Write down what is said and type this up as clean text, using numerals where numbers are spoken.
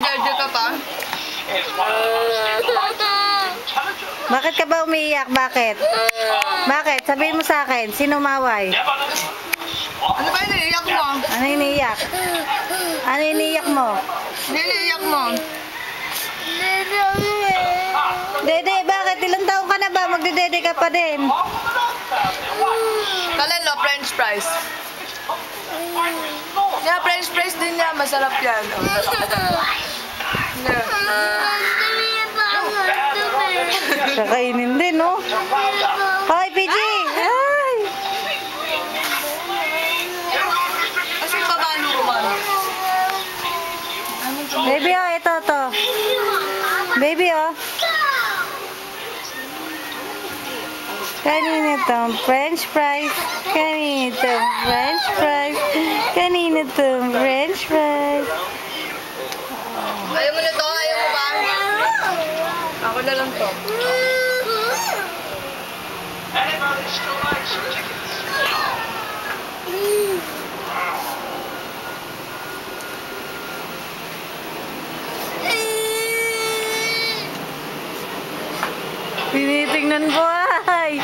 Nagde-dede ka pa? Bakit ka ba umiiyak? Bakit? Bakit? Sabihin mo sa akin, sino umaway? Ano ba iniiyak mo? Ano iniiyak? Ano iniiyak mo? Ano iniiyak mo? Dede, bakit? Ilang taon ka na ba? Magdedede ka pa din. Kalelo, french fries. Yeah, french fries din niya. Masarap yan. Kakainin din, no? Hoy, PG! Ay! Kasi babalo ko man. Baby, oh, ito, to. Baby, oh. Kanina itong french fries. Kanina itong french fries. Kanina itong french fries. Ayaw mo na to? Ayaw mo ba? Ako na lang to. Tinitingnan ko, ay!